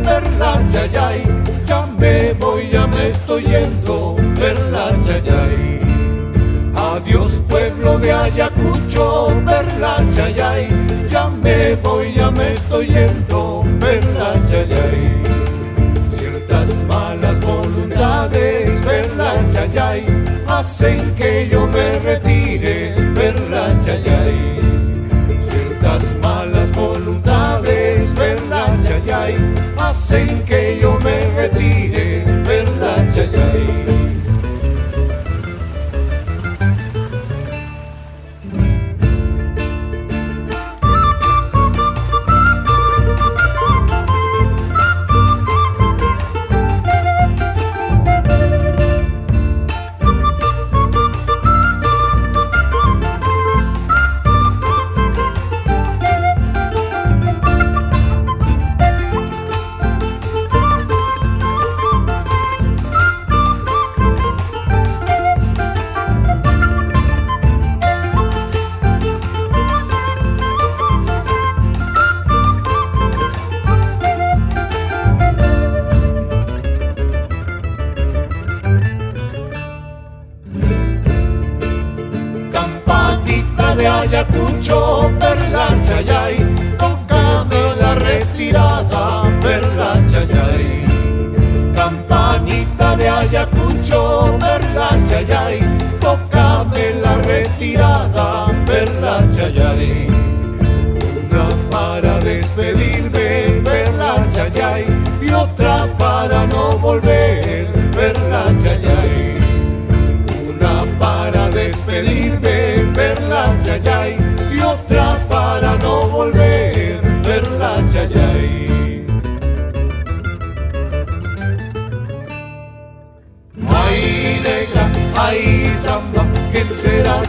perla chayay, ya me voy, ya me estoy yendo, perla chayay. Adiós pueblo de Ayacucho, perla chayay, ya me voy, ya me estoy yendo, perla chayay. Ciertas malas voluntades, perla chayay, hacen que yo me retire, perla chayay. Ciertas malas voluntades, perla chayay, hacen que yo me retire, perla chayay. De Ayacucho, perla chayay, tócame la retirada, perla chayay. Campanita de Ayacucho, perla chayay, tócame la retirada, perla chayay. Una para despedirme, perla chayay, y otra para no volver, perla chayay. Una para despedirme, perla chayay, y otra para no volver, perla chayay. Ay negra, ay samba, ¿qué será